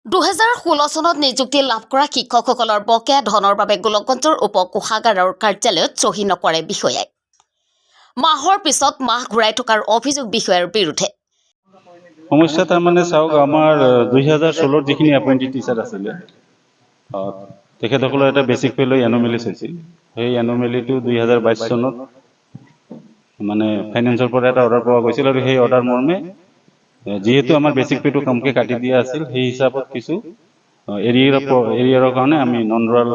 2016 চনত নিযুক্তি লাভ কৰা শিক্ষকসকলৰ বকেয়া ধনৰ বাবে গোলকগঞ্জৰ উপ কোষাগাৰৰ কাৰ্যালয়ত চহী নকৰে বিষয়াই। মাহৰ পিছত মাহ ঘূৰাই থকাৰ অভিযোগ বিষয়াৰ বিৰুদ্ধে। সমস্যা তাৰমানে চাওক আমাৰ 2016 যিখিনি এপইণ্টেড টিচাৰ আছিলে তেখেতসকলৰ এটা বেচিক পে' লৈ এনমেলিছ হৈছিল। সেই এনমেলিটো 2022 চনত মানে ফাইনেন্সৰ পৰা এটা অৰ্ডাৰ পোৱা গৈছিল আৰু সেই অৰ্ডাৰ মৰ্মে যিহেতু আমাৰ বেচিক পে'টো কমকৈ কাটি দিয়া আছিল সেই হিচাপত কিছু এৰিয়াৰৰ কাৰণে আমি নন ৰুৰাল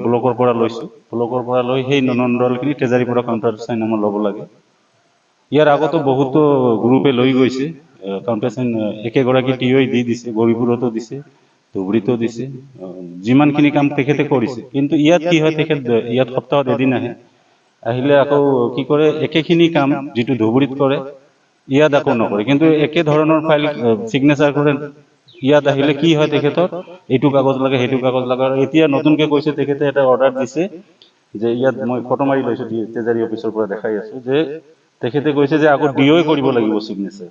ব্লকৰ পৰা লৈছোঁ। ব্লকৰ পৰা লৈ সেই নন ৰুৰালখিনি ট্ৰেজাৰীৰ পৰা কাউণ্টাৰ চাইন আমাৰ ল'ব লাগে। ইয়াৰ আগতো বহুতো গ্ৰুপে লৈ গৈছে কাউণ্টাৰ চাইন একেগৰাকী টিঅ'ই দি দিছে, গৌৰীপুৰতো দিছে, ধুবুৰীতো দিছে, যিমানখিনি কাম তেখেতে কৰিছে। কিন্তু ইয়াত কি হয়, তেখেত ইয়াত সপ্তাহত এদিন আহিলে আকৌ কি কৰে, একেখিনি কাম যিটো ধুবুৰীত কৰে ইয়াত আকৌ নকৰে, কিন্তু একে ধৰণৰ ফাইল চিগনেচাৰ কৰে। ইয়াত আহিলে কি হয়, তেখেতৰ এইটো কাগজ লাগে সেইটো কাগজ লাগে। আৰু এতিয়া নতুনকৈ কৈছে তেখেতে এটা অৰ্ডাৰ দিছে যে ইয়াত মই ফটো মাৰি লৈছোঁ, ট্ৰেজাৰী অফিচৰ পৰা দেখাই আছোঁ যে তেখেতে কৈছে যে আকৌ ডিঅ'ই কৰিব লাগিব চিগনেচাৰ।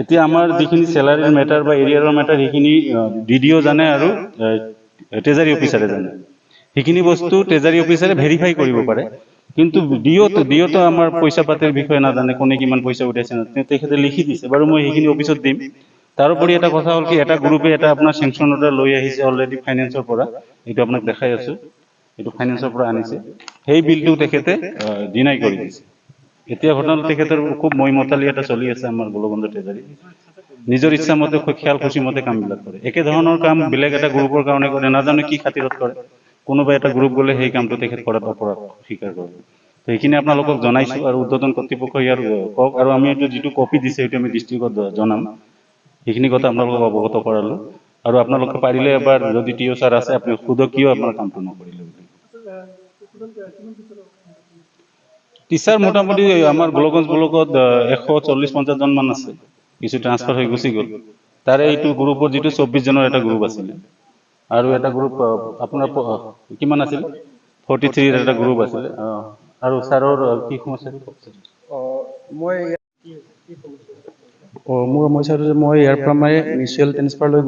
এতিয়া আমাৰ যিখিনি চেলাৰীৰ মেটাৰ বা এৰিয়াৰৰ মেটাৰ সেইখিনি ডিডিঅ' জানে আৰু ট্ৰেজাৰী অফিচাৰে জানে। সেইখিনি বস্তু ট্ৰেজাৰী অফিচাৰে ভেৰিফাই কৰিব পাৰে, কিন্তু ডিঅ'টো আমাৰ পইচা পাতিৰ বিষয়ে নাজানে, কোনে কিমান পইচা উঠাইছে নাজানে। তেখেতে লিখি দিছে, বাৰু মই সেইখিনি অফিচত দিম। তাৰোপৰি এটা কথা হ'ল কি, এটা গ্ৰুপে এটা আপোনাৰ চেংচন অৰ্ডাৰ লৈ আহিছে অলৰেডি ফাইনেন্সৰ পৰা, এইটো আপোনাক দেখাই আছোঁ, এইটো ফাইনেন্সৰ পৰা আনিছে। সেই বিলটো তেখেতে ডিনাই কৰি দিছে। এতিয়া ঘটনাটো তেখেতৰ খুব মইমতালি এটা চলি আছে আমাৰ গোলকগঞ্জ ট্ৰেজাৰী। নিজৰ ইচ্ছামতে খেয়াল খুচিমতে কামবিলাক কৰে। একে ধৰণৰ কাম বেলেগ এটা গ্ৰুপৰ কাৰণে কৰে, নাজানো কি খাতিৰত কৰে। কোনোবা এটা গ্ৰুপ গ'লে সেই কামটো তেখেত কৰাত অপৰাধ স্বীকাৰ কৰে। তো সেইখিনি আপোনালোকক জনাইছোঁ আৰু উৰ্ধ্বতন কৰ্তৃপক্ষ ইয়াৰ কওক, আৰু আমি এইটো যিটো কপি দিছে সেইটো আমি ডিষ্ট্ৰিক্টত জনাম। সেইখিনি কথা আপোনালোকক অৱগত কৰালোঁ। আৰু আপোনালোকে পাৰিলে এবাৰ যদি টিঅ' ছাৰ আছে আপুনি সোধক কিয় আপোনাৰ কামটো নকৰিলে বুলি। টিচাৰ মোটামুটি আমাৰ গোলকগঞ্জ ব্লকত 140-50 জন মান আছে। কিছু ট্ৰান্সফাৰ হৈ গুচি গ'ল। তাৰে এইটো গ্ৰুপৰ যিটো 24 জনৰ এটা গ্ৰুপ আছিলে, আৰু এটা গ্ৰুপ আপোনাৰ কিমান আছিল, 43 এটা গ্ৰুপ আছিলে। আৰু ছাৰৰ কি সমস্যা? মোৰ সমস্যাটো যে মই ইয়াৰ পৰা মানে মিউচুৱেল ট্ৰেন্সফাৰ লৈ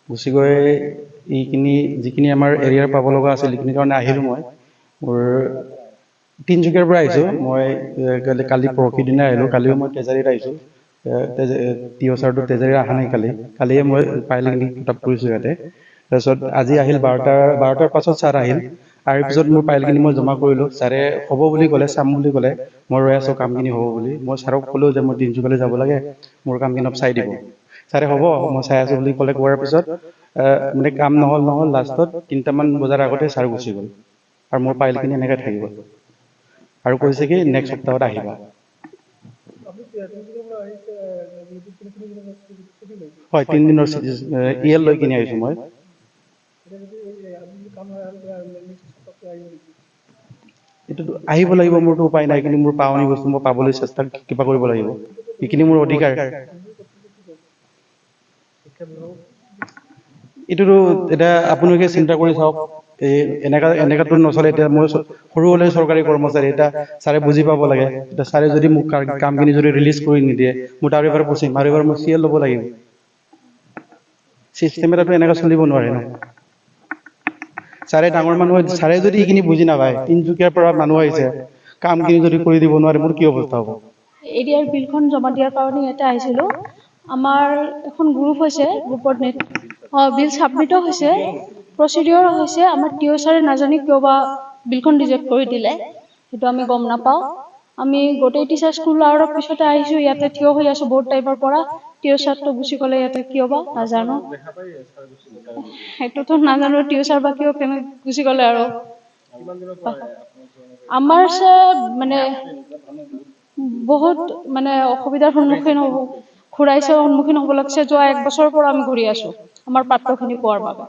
গুচি গৈ এইখিনি যিখিনি আমাৰ এৰিয়াৰ পাব লগা আছিল সেইখিনিৰ কাৰণে আহিলোঁ। মোৰ তিনিচুকীয়াৰ পৰা আহিছোঁ। মই কালি পৰহি দিনা আহিলোঁ। কালিও মই ট্ৰেজাৰীত আহিছোঁ। টিঅ' ছাৰটো ট্ৰেজাৰী অহা নাই কালিয়ে মই ফাইলখিনি কিতাপ কৰিছোঁ ইয়াতে। তাৰপিছত আজি আহিল 12টাৰ পাছত ছাৰ আহিল। তাৰ পিছত মোৰ ফাইলখিনি মই জমা কৰিলোঁ। ছাৰে হ'ব বুলি ক'লে, চাম বুলি ক'লে। মই ৰৈ আছোঁ কামখিনি হ'ব বুলি। মই ছাৰক ক'লোঁ যে মই তিনিচুকীয়ালৈ যাব লাগে, মোৰ কামখিনি অলপ চাই দিব। ছাৰে হ'ব মই চাই আছোঁ বুলি ক'লে। কোৱাৰ পিছত মানে কাম নহ'ল। লাষ্টত 3টামান বজাৰ আগতে ছাৰ গুচি গ'ল, আৰু মোৰ ফাইলখিনি এনেকৈ থাকি গ'ল, আৰু কৈছে কি নেক্সট সপ্তাহত আহিবা। হয়, 3 দিনৰ ইয়েল লৈ কিনি আহিছোঁ মই। এইটোতো আহিব লাগিব, মোৰতো উপায় নাই। কিন্তু মোৰ পাৱনি বস্তু মই পাবলৈ চেষ্টা কিবা কৰিব লাগিব, এইখিনি মোৰ অধিকাৰ। এইটোতো এতিয়া আপোনালোকে চিন্তা কৰি চাওক, এনেকাতো নচলে। এতিয়া মই সৰু হ'লে চৰকাৰী কৰ্মচাৰী, এতিয়া ছাৰে বুজি পাব লাগে। এতিয়া ছাৰে যদি মোক কামখিনি যদি ৰিলিজ কৰি নিদিয়ে, মোৰ তাৰ এবাৰ পুচিম আৰু এবাৰ মই চিএল ল'ব লাগিব। চিষ্টেম এটাতো এনেকৈ চলিব নোৱাৰে ন। ছাৰে ডাঙৰ মানুহ, ছাৰে যদি এইখিনি বুজি নাপায়, তিনিচুকীয়াৰ পৰা মানুহ আহিছে, কামখিনি যদি কৰি দিব নোৱাৰে, মোৰ কি অৱস্থা হ'ব? এৰিয়াৰ বিলখন জমা দিয়াৰ কাৰণে ইয়াতে আহিছিলোঁ। আমাৰ এখন গ্ৰুপ হৈছে, গ্ৰুপত বিল ছাবমিটো হৈছে, প্ৰচিডিঅ'ৰ হৈছে। আমাৰ টিঅ' ছাৰে নাজানি কিয় বা বিলখন ৰিজেক্ট কৰি দিলে, সেইটো আমি গম নাপাওঁ। আমি গোটেই টিচাৰ স্কুল আৰু পিছতে আহিছোঁ, ইয়াতে থিয় হৈ আছোঁ বহুত টাইমৰ পৰা। টিঅ' ছাৰটো গুচি গ'লে ইয়াতে কিয় বা নাজানো, সেইটোতো নাজানো টিঅ' ছাৰ বা কিয় গুচি গ'লে। আৰু আমাৰ মানে বহুত মানে অসুবিধাৰ সন্মুখীন হ'ব লাগিছে। যোৱা 1 বছৰৰ পৰা আমি ঘূৰি আছোঁ আমাৰ প্ৰাপ্যখিনি পোৱাৰ বাবে।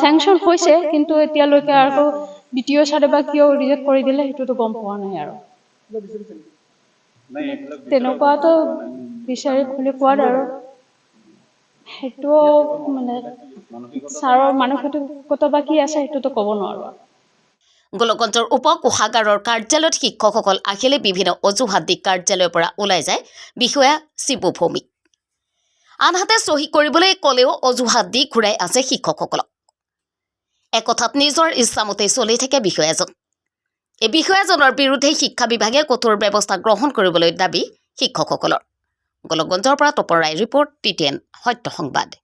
চেংচন হৈছে, কিন্তু এতিয়ালৈকে আৰু দ্বিতীয় ছাৰে বা কিয় ৰিজেক্ট কৰি দিলে সেইটোতো গম পোৱা নাই। আৰু তেনেকুৱাতো বিচাৰি খুলি পোৱাত আৰু সেইটো মানে ছাৰৰ মানসিকতা বা কি আছে সেইটোতো ক'ব নোৱাৰো। গোলকগঞ্জৰ উপ কোষাগাৰৰ কাৰ্যালয়ত শিক্ষকসকল আহিলে বিভিন্ন অজুহাত দি কাৰ্যালয়ৰ পৰা ওলাই যায় বিষয়া শিৱু ভৌমিক। আনহাতে চহী কৰিবলৈ ক'লেও অজুহাত দি ঘূৰাই আছে শিক্ষকসকলক একথাত নিজৰ ইচ্ছামতে চলি থাকে বিষয়াজন এই বিষয়াজনৰ বিৰুদ্ধে শিক্ষা বিভাগে কঠোৰ ব্যৱস্থা গ্ৰহণ কৰিবলৈ দাবী শিক্ষকসকলৰ গোলকগঞ্জৰ পৰা তপন ৰায় ৰিপৰ্ট TTN সত্য সংবাদ